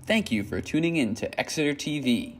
Thank you for tuning in to Exeter TV.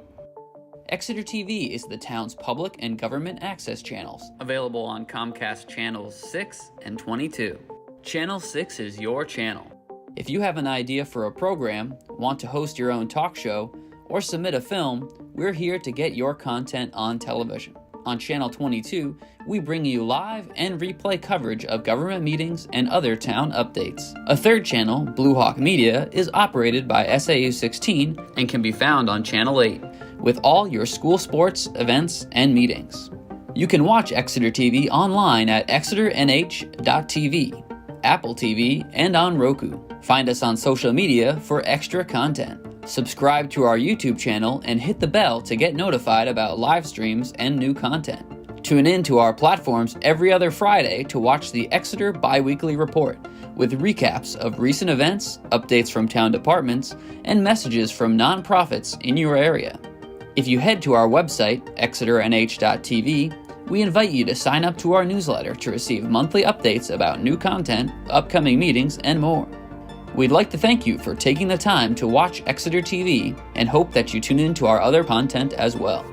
Exeter TV is the town's public and government access channels, available on Comcast Channels 6 and 22. Channel 6 is your channel. If you have an idea for a program, want to host your own talk show, or submit a film, we're here to get your content on television. On Channel 22, we bring you live and replay coverage of government meetings and other town updates. A third channel, Blue Hawk Media, is operated by SAU 16 and can be found on Channel 8, with all your school sports, events, and meetings. You can watch Exeter TV online at exeternh.tv, Apple TV, and on Roku. Find us on social media for extra content. Subscribe to our YouTube channel and hit the bell to get notified about live streams and new content. Tune in to our platforms every other Friday to watch the Exeter Bi-Weekly Report, with recaps of recent events, updates from town departments, and messages from nonprofits in your area. If you head to our website, exeternh.tv, we invite you to sign up to our newsletter to receive monthly updates about new content, upcoming meetings, and more. We'd like to thank you for taking the time to watch Exeter TV and hope that you tune in to our other content as well.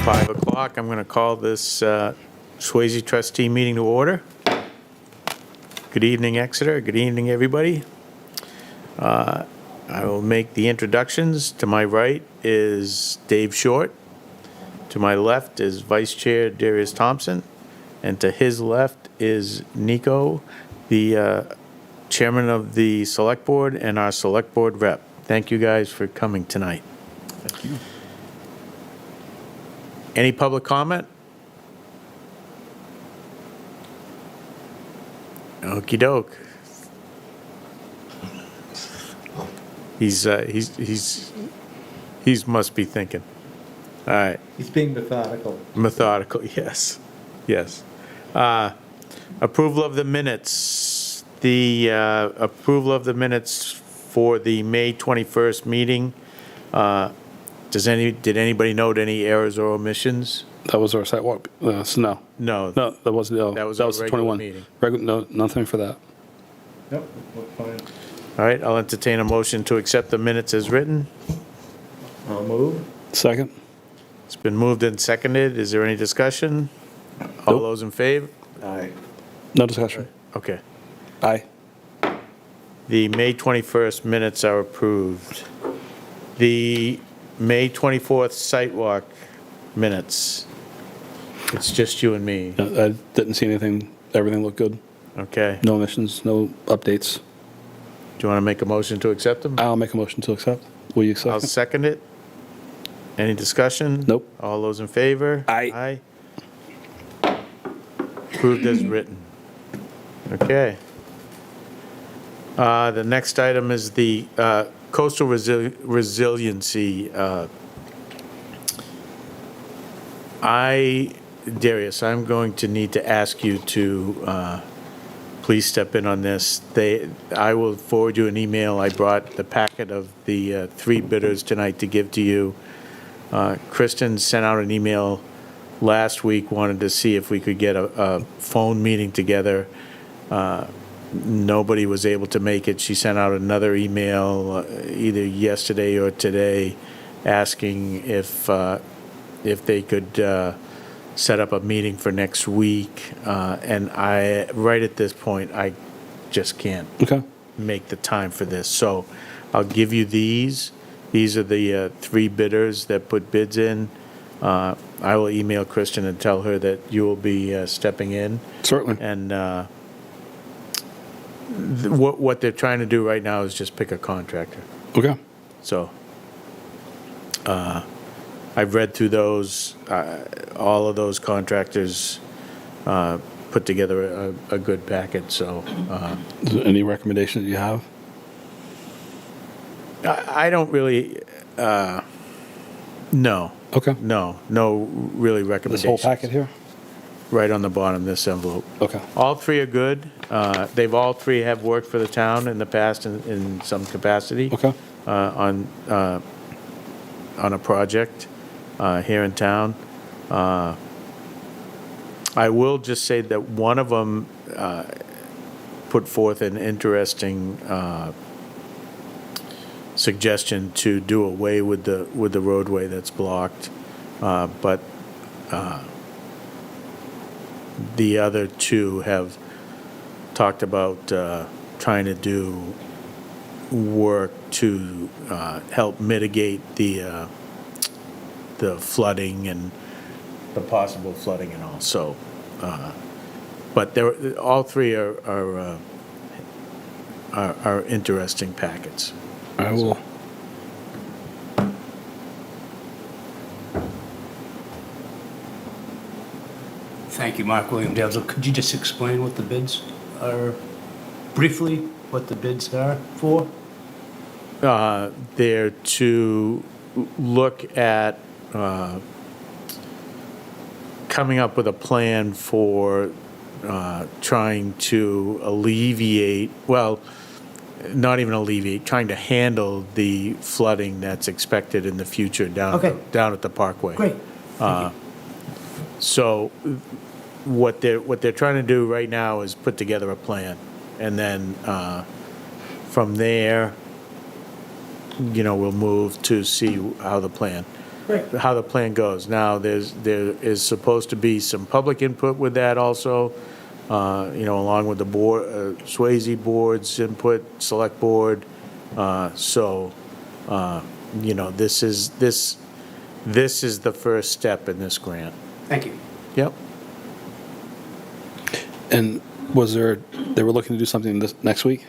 5 o'clock. I'm going to call this Swasey trustee meeting to order. Good evening, Exeter. Good evening, everybody. I will make the introductions. To my right is Dave Short. To my left is Vice Chair Darius Thompson. And to his left is Nico, the Chairman of the Select Board and our Select Board rep. Thank you guys for coming tonight. Thank you. Any public comment? Okey doke. He's must be thinking. All right. He's being methodical. Methodical, yes, yes. Approval of the minutes. The approval of the minutes for the May 21st meeting. Did anybody note any errors or omissions? That was our sidewalk. No. No. No, that wasn't. No, That was that our was the regular 21. meeting. No, nothing for that. Nope, we're fine. All right, I'll entertain a motion to accept the minutes as written. I'll move. Second. It's been moved and seconded. Is there any discussion? All Nope. those in favor? Aye. No discussion. Okay. Aye. The May 21st minutes are approved. The May 24th site walk minutes. It's just you and me, I didn't see anything. Everything looked good. okay? No omissions. No updates. Do you want to make a motion to accept them? I'll make a motion to accept. Will you I'll second? second it. Any discussion? Nope. All those in favor? Aye. Aye. Approved as written. Okay. The next item is the coastal resiliency. Darius, I'm going to need to ask you to please step in on this. I will forward you an email. I brought the packet of the 3 bidders tonight to give to you. Kristen sent out an email last week, wanted to see if we could get a phone meeting together. Nobody was able to make it. She sent out another email either yesterday or today asking if they could set up a meeting for next week. And right at this point, I just can't Okay. make the time for this. So I'll give you these. These are the 3 bidders that put bids in. I will email Kristen and tell her that you will be stepping in. Certainly. And what they're trying to do right now is just pick a contractor. Okay. So I've read through those. All of those contractors put together a good packet. So Is there any recommendations you have? I don't really. No. Okay. No really This recommendations. whole packet here? Right on the bottom of this envelope. Okay. All 3 are good. They've all 3 have worked for the town in the past in some capacity. Okay. On a project here in town. I will just say that one of them put forth an interesting suggestion to do away with the roadway that's blocked, but the other 2 have talked about trying to do work to help mitigate the flooding and the possible flooding and all. So, but all 3 are interesting packets. I will. Thank you, Mark William Dalzell. Could you just explain what the bids are, briefly, what the bids are for? They're to look at coming up with a plan for trying to alleviate, well, not even alleviate, trying to handle the flooding that's expected in the future down at the Parkway. Great. Thank you. So what they're trying to do right now is put together a plan, and then from there, we'll move to see how the plan. how the plan goes. Now, there is supposed to be some public input with that also, along with the board, Swasey board's input, select board. This is the first step in this grant. Thank you. Yep. And they were looking to do something this next week?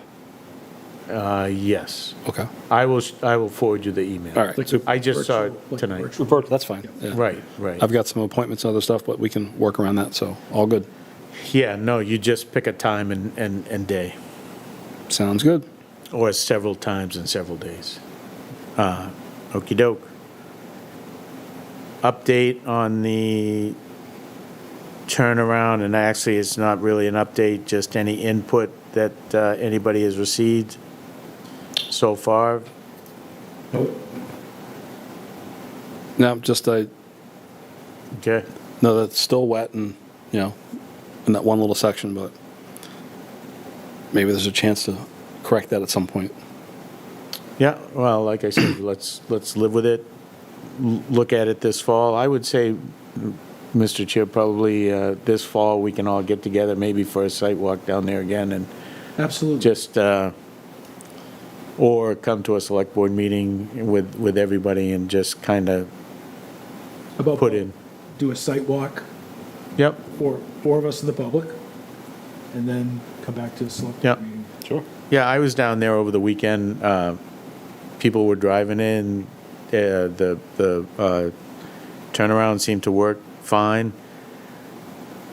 Yes. Okay. I will forward you the email. All right. So- I just saw it tonight. That's fine. Yeah. Right. I've got some appointments and other stuff, but we can work around that, so all good. Yeah, no, you just pick a time and day, Sounds good. or several times in several days. Okey doke. Update on the turnaround, and actually, it's not really an update, just any input that anybody has received so far. Nope. No, just I Okay. know that it's still wet and, in that one little section, but maybe there's a chance to correct that at some point. Yeah, well, like I said, let's live with it, look at it this fall. I would say, Mr. Chair, probably this fall, we can all get together, maybe for a site walk down there again, and Absolutely. just, or come to a select board meeting with everybody and just kind of About put in. do a site walk Yep, for four of us in the public, and then come back to the select Yep. board meeting. Sure. yeah, I was down there over the weekend. People were driving in, the turnaround seemed to work fine.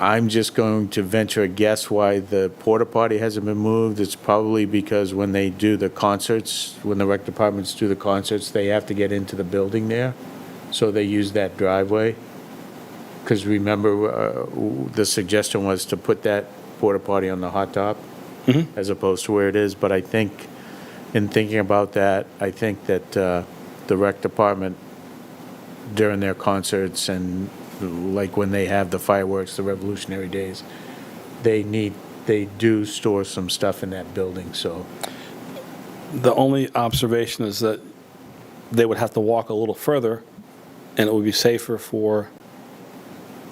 I'm just going to venture a guess why the porta potty hasn't been moved. It's probably because when they do the concerts, when the rec departments do the concerts, they have to get into the building there. So they use that driveway. Because remember, the suggestion was to put that porta potty on the hot top as opposed to where it is. But I think, in thinking about that, I think that the rec department during their concerts and like when they have the fireworks, the Revolutionary Days, they do store some stuff in that building, so. The only observation is that they would have to walk a little further, and it would be safer for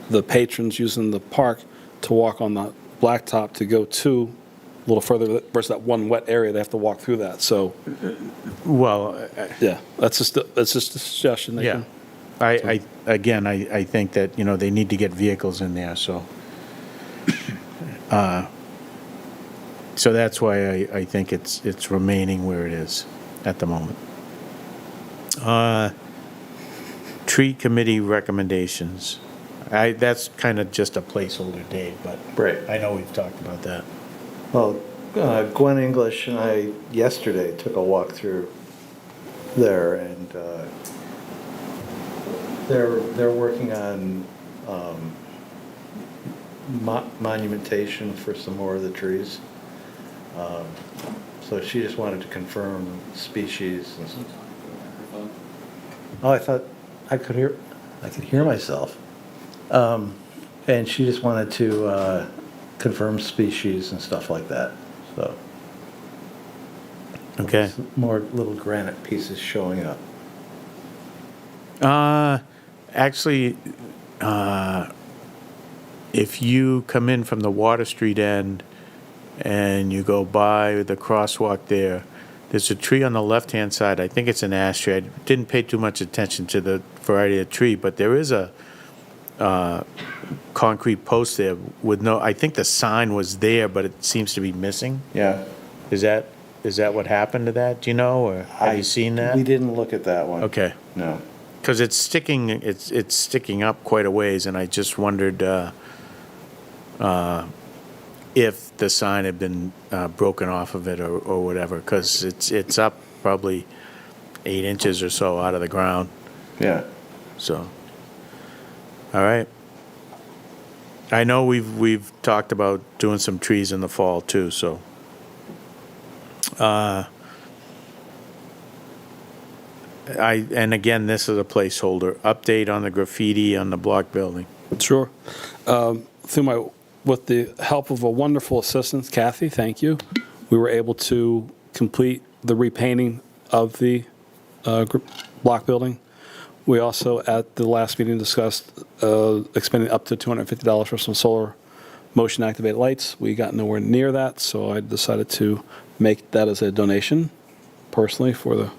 the patrons using the park to walk on the blacktop to go to a little further versus that one wet area. They have to walk through that. So, Well, yeah, that's just a suggestion. They yeah. can- I think that, they need to get vehicles in there, so. So that's why I think it's remaining where it is at the moment. Tree committee recommendations. That's kind of just a placeholder date, but. Right. I know we've talked about that. Well, Gwen English and I yesterday took a walk through there, and they're working on monumentation for some more of the trees. So she just wanted to confirm species. Oh, I thought I could hear myself. And she just wanted to confirm species and stuff like that, so. Okay. More little granite pieces showing up. Actually, if you come in from the Water Street end and you go by the crosswalk there's a tree on the left-hand side. I think it's an ash tree. I didn't pay too much attention to the variety of tree, but there is a concrete post there with I think the sign was there, but it seems to be missing. Yeah. Is that what happened to that? Do you know, or have you seen that? We didn't look at that one. Okay. No. Because it's sticking up quite a ways, and I just wondered if the sign had been broken off of it or whatever, because it's up probably 8 inches or so out of the ground, Yeah. so. All right. I know we've talked about doing some trees in the fall too, so. And again, this is a placeholder. Update on the graffiti on the block building. Sure. With the help of a wonderful assistant, Kathy, thank you, we were able to complete the repainting of the block building. We also, at the last meeting, discussed expending up to $250 for some solar motion-activated lights. We got nowhere near that, so I decided to make that as a donation personally for the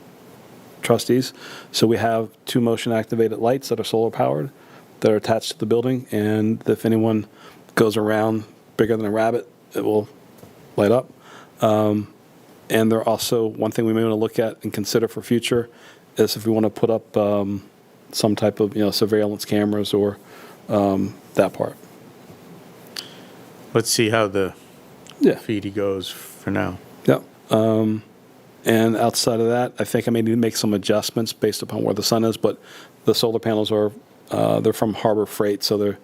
trustees. So we have 2 motion-activated lights that are solar-powered that are attached to the building, and if anyone goes around bigger than a rabbit, it will light up. And they're also, one thing we may want to look at and consider for future is if we want to put up some type of, surveillance cameras or that part. Let's see how the Yeah. feedy goes for now. Yeah. And outside of that, I think I may need to make some adjustments based upon where the sun is, but the solar panels are, they're from Harbor Freight, so they're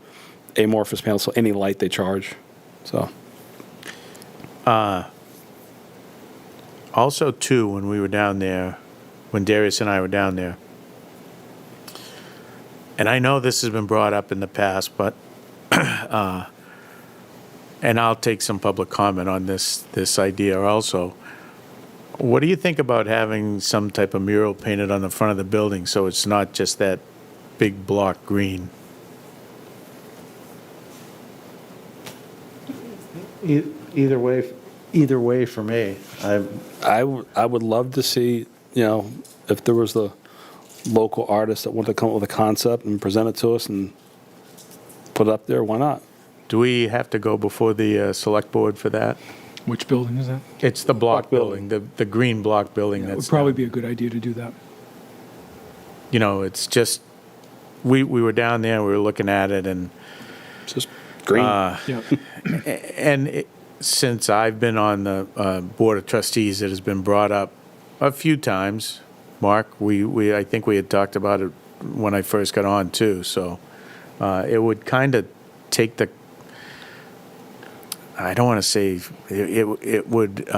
amorphous panels, so any light they charge. So, Also, too, when we were down there, when Darius and I were down there, and I know this has been brought up in the past, but, and I'll take some public comment on this idea also. What do you think about having some type of mural painted on the front of the building so it's not just that big block green? Either way for me. I would love to see, if there was the local artist that wanted to come up with a concept and present it to us and put it up there, why not? Do we have to go before the select board for that? Which building is that? It's the block building, the green block building It that's would probably down. be a good idea to do that. It's just, we were down there, we were looking at it, and It's just green. Yeah. since I've been on the Board of Trustees, it has been brought up a few times. Mark, I think we had talked about it when I first got on too, so it would kind of take the, I don't want to say, it would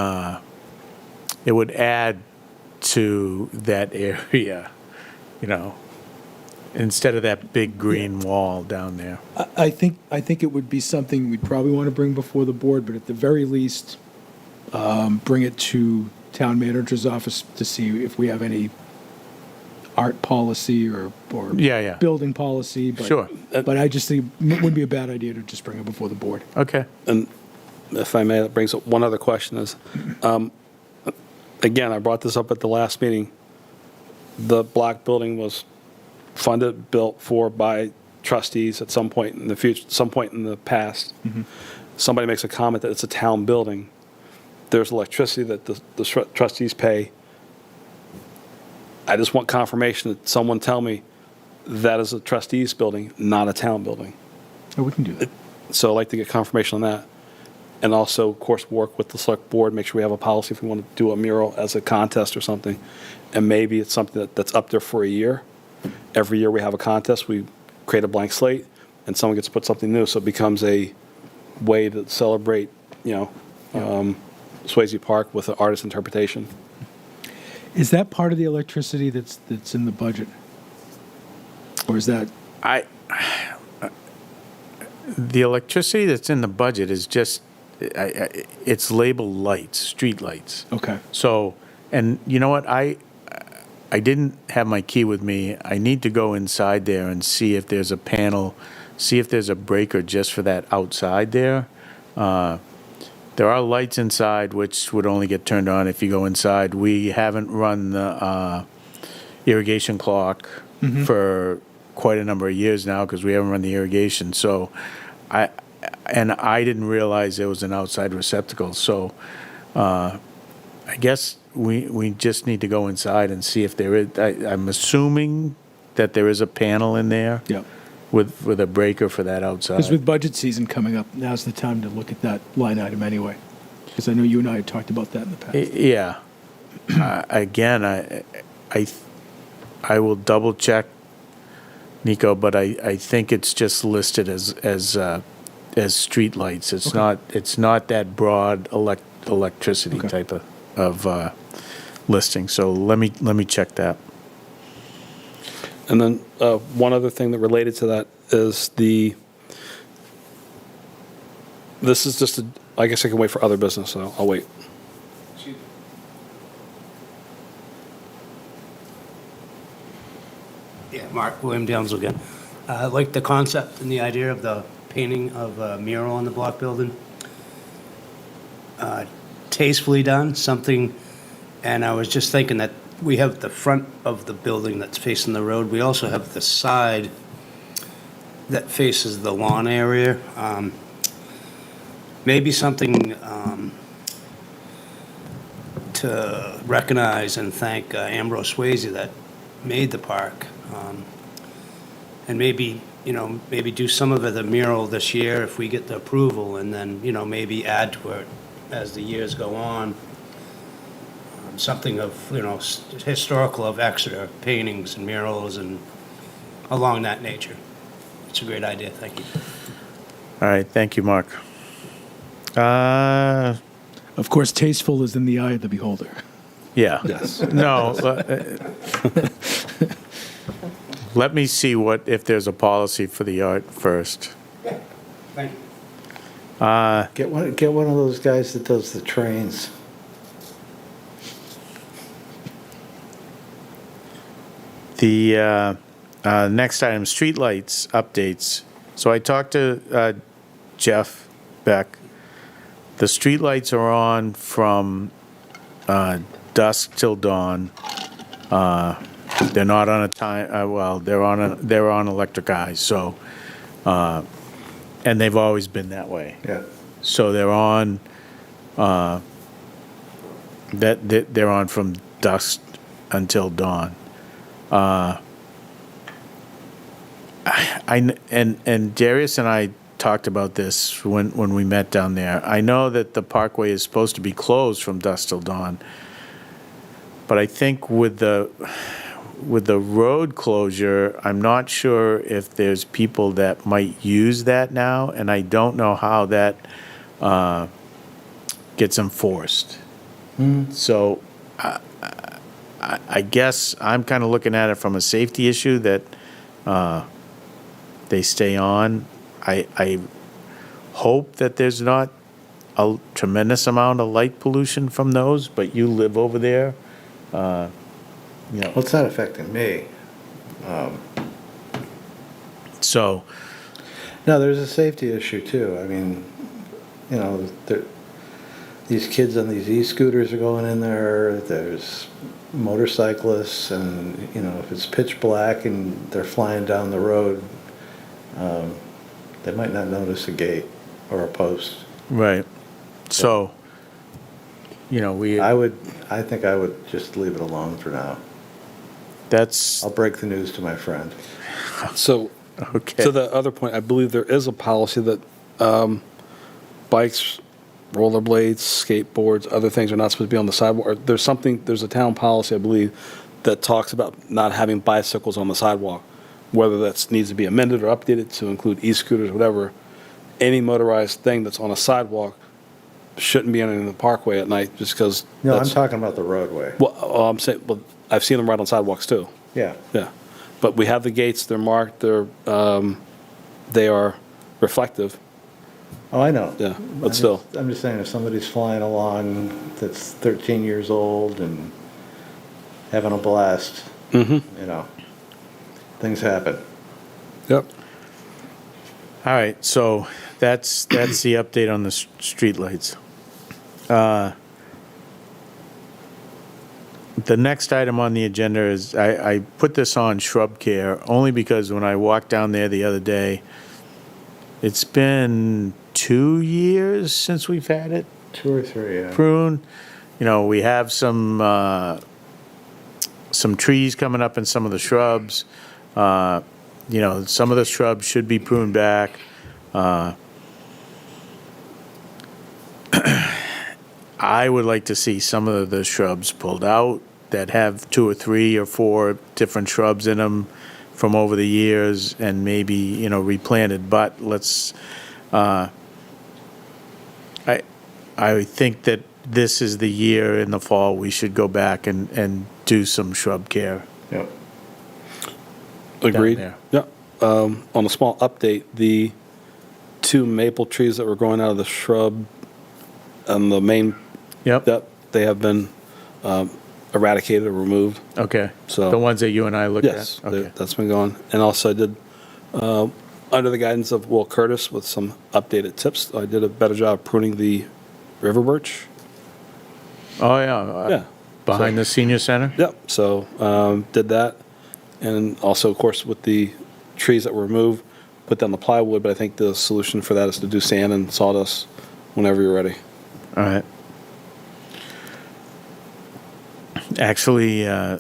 add to that area, instead of that big green wall down there. I think it would be something we'd probably want to bring before the board, but at the very least, bring it to town manager's office to see if we have any art policy or Yeah. building policy. But, Sure. But I just think it wouldn't be a bad idea to just bring it before the board. Okay. And if I may, that brings up one other question is, again, I brought this up at the last meeting. The block building was funded, built for by trustees at some point in the future, some point in the past. Somebody makes a comment that it's a town building. There's electricity that the trustees pay. I just want confirmation that someone tell me that is a trustees building, not a town building. Oh, we can do that. So I'd like to get confirmation on that. And also, of course, work with the select board, make sure we have a policy if we want to do a mural as a contest or something. And maybe it's something that's up there for a year. Every year we have a contest, we create a blank slate, and someone gets to put something new. So it becomes a way to celebrate, Swasey Park with an artist interpretation. Is that part of the electricity that's in the budget? Or is that, The electricity that's in the budget is just, it's labeled lights, street lights. okay. So, and you know what, I didn't have my key with me. I need to go inside there and see if there's a panel, see if there's a breaker just for that outside there. There are lights inside which would only get turned on if you go inside. We haven't run the irrigation clock for quite a number of years now because we haven't run the irrigation. So I didn't realize there was an outside receptacle. So I guess we just need to go inside and see if there is. I'm assuming that there is a panel in there Yeah. with a breaker for that outside. Because with budget season coming up, now's the time to look at that line item anyway. Because I know you and I had talked about that in the past. Yeah. Again, I will double check, Nico, but I think it's just listed as street lights. It's Okay. not that broad electricity Okay. type of listing. So let me check that. And then one other thing that related to that is this is just I guess I can wait for other business, so I'll wait. Yeah, Mark, William Downs again. I like the concept and the idea of the painting of a mural on the block building. Tastefully done, something, and I was just thinking that we have the front of the building that's facing the road. We also have the side that faces the lawn area. Maybe something to recognize and thank Ambrose Swasey that made the park. And maybe, maybe do some of it a mural this year if we get the approval, and then, maybe add to it as the years go on. Something of, historical of Exeter, paintings and murals and along that nature. It's a great idea. Thank you. All right, thank you, Mark. Of course, tasteful is in the eye of the beholder. Yeah. Yes. No. Let me see if there's a policy for the art first. Thank you. Get one of those guys that does the trains. The next item, streetlights updates. So I talked to Jeff Beck. The streetlights are on from dusk till dawn. They're not on a time. Well, they're on electric eyes. So, and they've always been that way. Yeah. So they're on. They're on from dusk until dawn. And Darius and I talked about this when we met down there. I know that the parkway is supposed to be closed from dusk till dawn, but I think with the road closure, I'm not sure if there's people that might use that now, and I don't know how that gets enforced. So I guess I'm kind of looking at it from a safety issue that they stay on. I hope that there's not a tremendous amount of light pollution from those, but you live over there. Well, it's not affecting me. So, No, there's a safety issue too. I mean, these kids on these e-scooters are going in there. There's motorcyclists, and if it's pitch black and they're flying down the road, they might not notice a gate or a post. right. So, I think I would just leave it alone for now. that's I'll break the news to my friend. So, okay. to the other point, I believe there is a policy that bikes, rollerblades, skateboards, other things are not supposed to be on the sidewalk. Or there's a town policy, I believe, that talks about not having bicycles on the sidewalk, whether that needs to be amended or updated to include e-scooters, whatever. Any motorized thing that's on a sidewalk shouldn't be entering the parkway at night, just because. No, I'm talking about the roadway. Well, I'm saying, I've seen them right on sidewalks too. Yeah. Yeah, but we have the gates. They're marked. They are reflective. Oh, I know. Yeah, but still. I'm just saying, if somebody's flying along that's 13 years old and having a blast, things happen. Yep. All right, so that's the update on the streetlights. The next item on the agenda is, I put this on shrub care only because when I walked down there the other day, it's been 2 years since we've had it 2 or 3, yeah. pruned. We have some trees coming up in some of the shrubs. Some of the shrubs should be pruned back. I would like to see some of the shrubs pulled out that have 2 or 3 or 4 different shrubs in them from over the years, and maybe, replanted. But let's, I think that this is the year in the fall we should go back and do some shrub care. Yep. Agreed. there. Yeah. On a small update, the 2 maple trees that were growing out of the shrub on the main, Yep. that they have been eradicated or removed. Okay. So- The ones that you and I looked at? Yes, Okay. that's been going. And also I did, under the guidance of Will Curtis with some updated tips, I did a better job pruning the river birch. Oh, yeah. Yeah. Behind the senior center? Yep, so did that. And also, of course, with the trees that were removed, put down the plywood, but I think the solution for that is to do sand and sawdust whenever you're ready. All right. Actually, I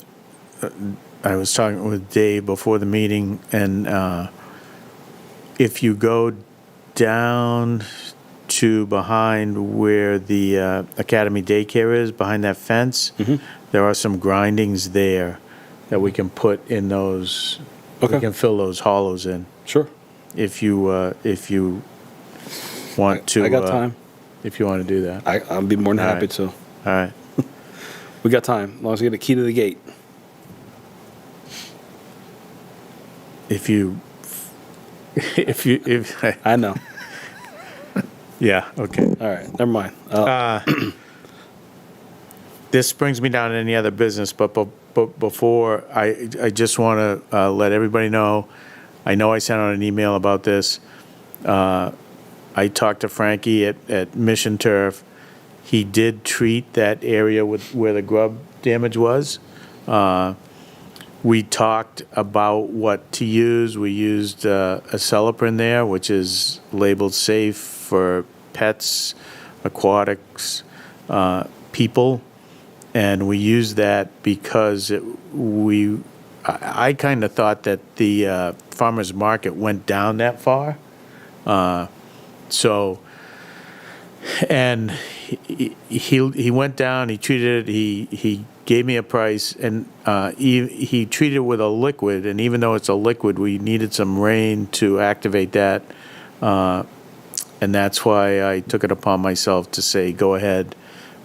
was talking with Dave before the meeting, and if you go down to behind where the Academy Daycare is, behind that fence, there are some grindings there that we can put in those. Okay. We can fill those hollows in Sure. if you want to. I got time. If you want to do that. I'll be more than All happy right. to. All right. We got time, as long as we get a key to the gate. If you, if I know. yeah, okay. All right, never mind. This brings me down to any other business, but before, I just want to let everybody know, I know I sent out an email about this. I talked to Frankie at Mission Turf. He did treat that area where the grub damage was. We talked about what to use. We used a Celiprin there, which is labeled safe for pets, aquatics, people. And we used that because I kind of thought that the farmer's market went down that far. And he went down, he treated it, he gave me a price, and he treated it with a liquid, and even though it's a liquid, we needed some rain to activate that, and that's why I took it upon myself to say, go ahead.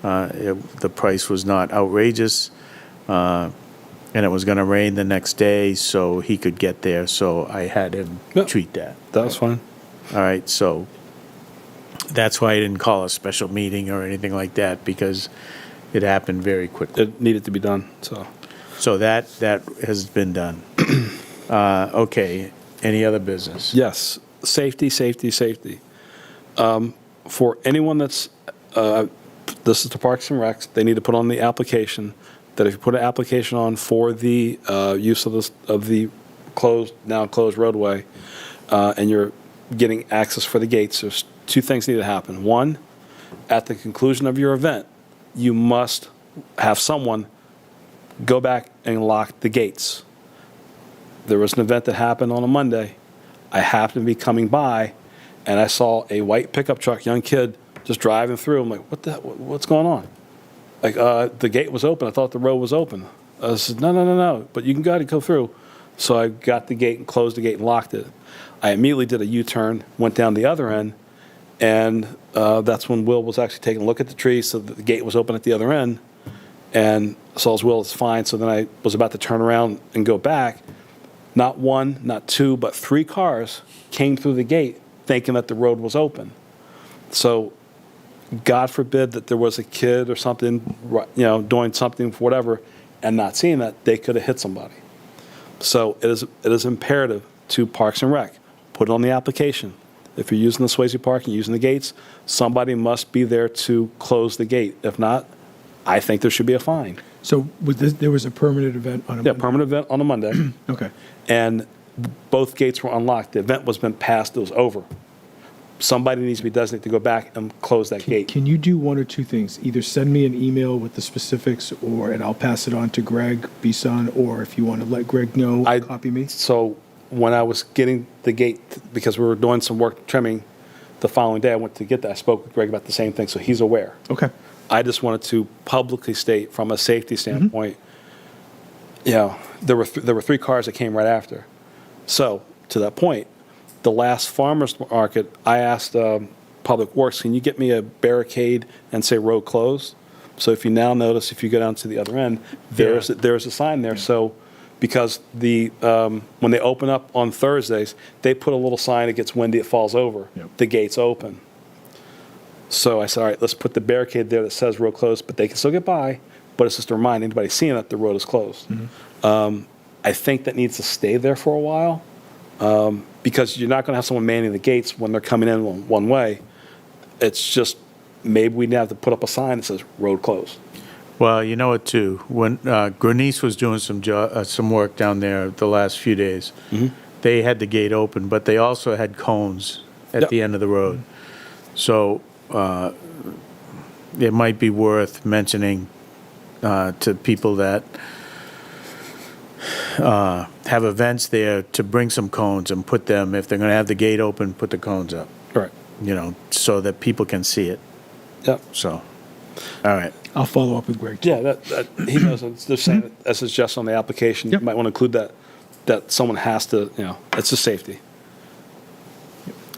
The price was not outrageous, and it was going to rain the next day, so he could get there, so I had him treat that. That was fine. All right, so that's why I didn't call a special meeting or anything like that, because it happened very quickly. It needed to be done, so. So that has been done. Okay, any other business? Yes, safety, safety, safety. For anyone that's, this is the Parks and Recs, they need to put on the application that if you put an application on for the use of the now closed roadway, and you're getting access for the gates, there's two things need to happen. One, at the conclusion of your event, you must have someone go back and lock the gates. There was an event that happened on a Monday. I happened to be coming by, and I saw a white pickup truck, young kid, just driving through. I'm like, what's going on? Like, the gate was open. I thought the road was open. I said, no, but you can go through. So I got the gate and closed the gate and locked it. I immediately did a U-turn, went down the other end, and that's when Will was actually taking a look at the tree, so that the gate was open at the other end, and saw as Will, it's fine. So then I was about to turn around and go back. Not one, not two, but 3 cars came through the gate thinking that the road was open. So God forbid that there was a kid or something, doing something, whatever, and not seeing that, they could have hit somebody. So it is imperative to Parks and Rec. Put it on the application. If you're using the Swasey Park and using the gates, somebody must be there to close the gate. If not, I think there should be a fine. So there was a permanent event on a Yeah, Monday? permanent event on a Monday, Okay. and both gates were unlocked. The event was been passed. It was over. Somebody needs to be designated to go back and close that gate. Can you do one or two things? Either send me an email with the specifics, and I'll pass it on to Greg Bisson, or if you want to let Greg know, copy me. So when I was getting the gate, because we were doing some work trimming the following day, I went to get that. I spoke with Greg about the same thing, so he's aware. Okay. I just wanted to publicly state from a safety standpoint, there were 3 cars that came right after. So to that point, the last farmer's market, I asked Public Works, can you get me a barricade and say road closed? So if you now notice, if you go down to the other end, there's a sign there. So because when they open up on Thursdays, they put a little sign, it gets windy, it falls over. Yep. The gate's open. So I said, all right, let's put the barricade there that says road closed, but they can still get by. but it's just to remind anybody seeing that the road is closed. I think that needs to stay there for a while, because you're not going to have someone manning the gates when they're coming in one way. It's just, maybe we have to put up a sign that says road closed. Well, you know what, too? When Grenice was doing some work down there the last few days, they had the gate open, but they also had cones at Yep. the end of the road. So it might be worth mentioning to people that have events there to bring some cones and put them, if they're going to have the gate open, put the cones up, Right. so that people can see it. Yep. So, all right. I'll follow up with Greg. Yeah, that he knows. They're saying it as it's just on the application. Yep. You might want to include that someone has to, it's just safety.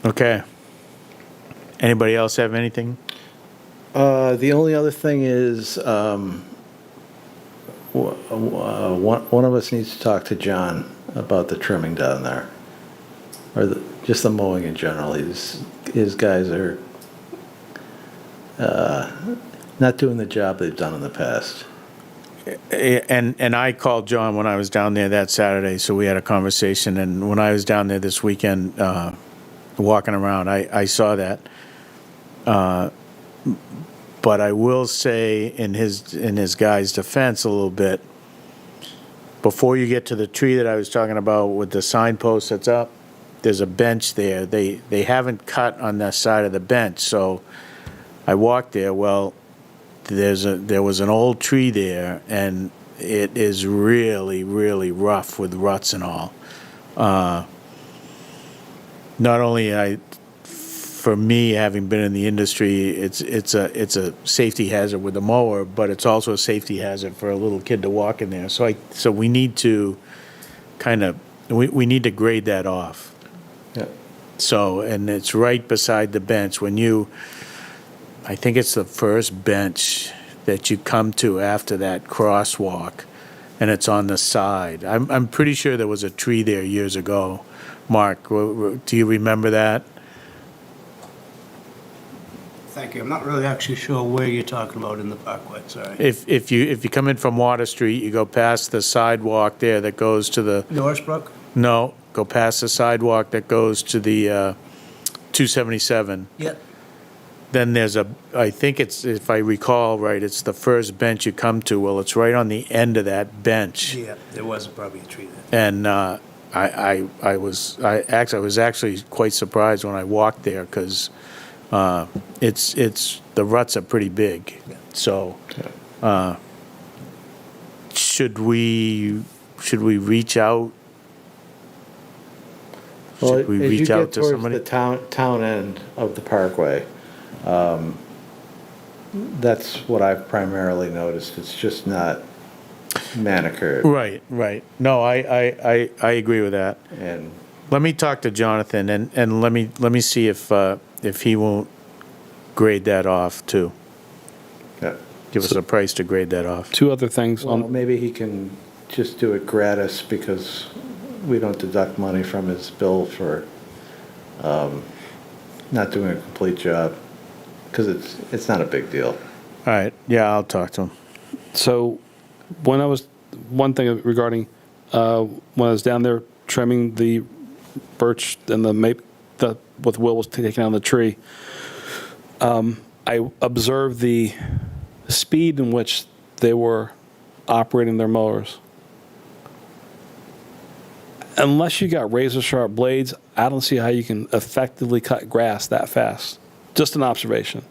Okay. Anybody else have anything? The only other thing is, one of us needs to talk to John about the trimming down there, or just the mowing in general. His guys are not doing the job they've done in the past. And I called John when I was down there that Saturday, so we had a conversation. And when I was down there this weekend, walking around, I saw that. But I will say, in his guy's defense, a little bit, before you get to the tree that I was talking about with the signpost that's up, there's a bench there. They haven't cut on that side of the bench, so I walked there. Well, there was an old tree there, and it is really, really rough with ruts and all. Not only for me, having been in the industry, it's a safety hazard with the mower, but it's also a safety hazard for a little kid to walk in there. So we need to we need to grade that off. Yeah. So, and it's right beside the bench. I think it's the first bench that you come to after that crosswalk, and it's on the side. I'm pretty sure there was a tree there years ago. Mark, do you remember that? Thank you. I'm not really actually sure where you're talking about in the parkway, sorry. If you come in from Water Street, you go past the sidewalk there that goes to the, Norrisbrook? no, go past the sidewalk that goes to the 277. Yep. Then there's I think it's, if I recall right, it's the first bench you come to. Well, it's right on the end of that bench. Yeah, there was probably a tree there. And I was actually quite surprised when I walked there, because it's the ruts are pretty big. Yeah. So should we reach out? Well, Should we as you reach out get to towards somebody? the town end of the parkway, that's what I've primarily noticed. It's just not manicured. Right. No, I agree with that. And Let me talk to Jonathan, and let me see if he won't grade that off too. yeah. Give us a price to grade that off. Two other things Well, on, maybe he can just do it gratis, because we don't deduct money from his bill for not doing a complete job, because it's not a big deal. All right. Yeah, I'll talk to him. so one thing regarding, when I was down there trimming the birch and with Will was taking down the tree, I observed the speed in which they were operating their mowers. Unless you got razor sharp blades, I don't see how you can effectively cut grass that fast. Just an observation.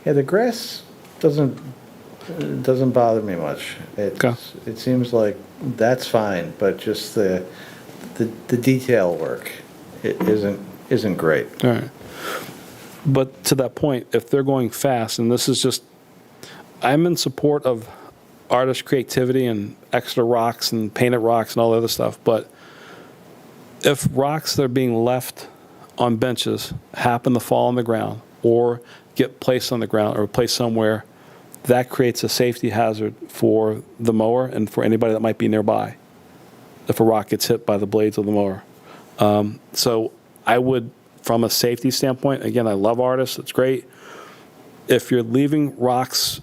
Yeah, the grass doesn't bother me much. Okay. It seems like that's fine, but just the detail work, it isn't great. All right. But to that point, if they're going fast, and this is just, I'm in support of artist creativity and Exeter rocks and painted rocks and all the other stuff, but if rocks that are being left on benches happen to fall on the ground or get placed on the ground or placed somewhere, that creates a safety hazard for the mower and for anybody that might be nearby if a rock gets hit by the blades of the mower. So I would, from a safety standpoint, again, I love artists, it's great. If you're leaving rocks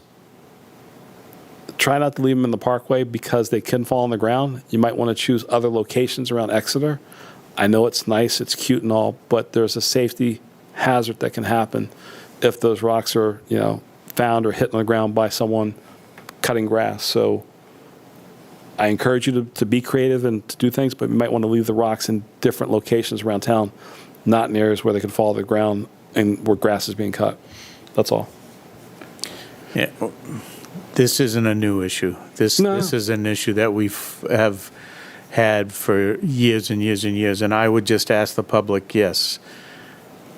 try not to leave them in the parkway because they can fall on the ground. You might want to choose other locations around Exeter. I know it's nice, it's cute and all, but there's a safety hazard that can happen if those rocks are, found or hit on the ground by someone cutting grass. So I encourage you to be creative and to do things, but you might want to leave the rocks in different locations around town, not in areas where they could fall to the ground and where grass is being cut. That's all. Yeah, this isn't a new issue. This is an issue that have had for years and years and years, and I would just ask the public, yes,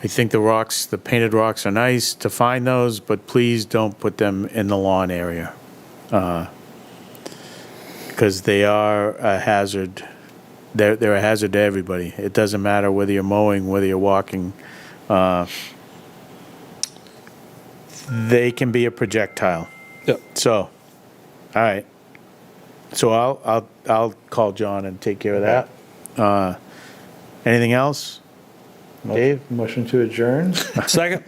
I think the painted rocks are nice to find those, but please don't put them in the lawn area. Because they are a hazard. They're a hazard to everybody. It doesn't matter whether you're mowing, whether you're walking. They can be a projectile. Yep. So, all right. So I'll call John and take care of that. Anything else? Dave? Motion to adjourn? Second.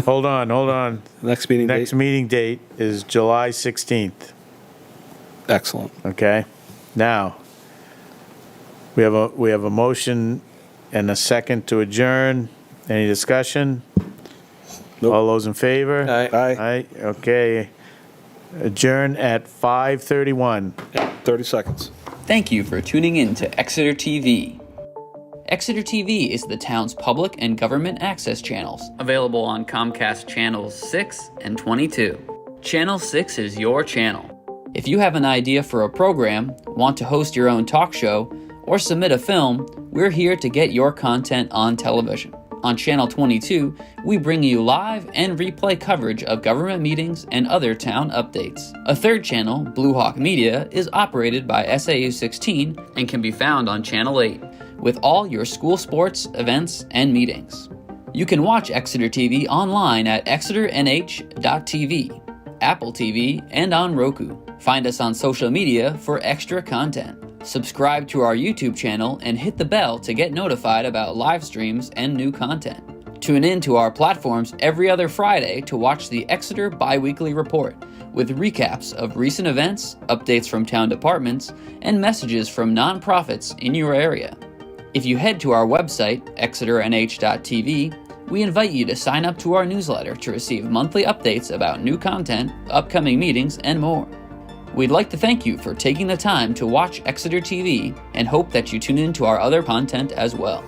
Hold on. Next meeting Next date. meeting date is July 16th. Excellent. Okay. Now, we have a motion and a second to adjourn. Any discussion? Nope. All those in favor? Aye. Aye. Okay. Adjourn at 5:31. 30 seconds. Thank you for tuning in to Exeter TV. Exeter TV is the town's public and government access channels, available on Comcast channels 6 and 22. Channel 6 is your channel. If you have an idea for a program, want to host your own talk show, or submit a film, we're here to get your content on television. On Channel 22, we bring you live and replay coverage of government meetings and other town updates. A third channel, Blue Hawk Media, is operated by SAU 16 and can be found on Channel 8, with all your school sports, events, and meetings. You can watch Exeter TV online at exeternh.tv, Apple TV, and on Roku. Find us on social media for extra content. Subscribe to our YouTube channel and hit the bell to get notified about live streams and new content. Tune in to our platforms every other Friday to watch the Exeter Biweekly Report, with recaps of recent events, updates from town departments, and messages from nonprofits in your area. If you head to our website, exeternh.tv, we invite you to sign up to our newsletter to receive monthly updates about new content, upcoming meetings, and more. We'd like to thank you for taking the time to watch Exeter TV and hope that you tune in to our other content as well.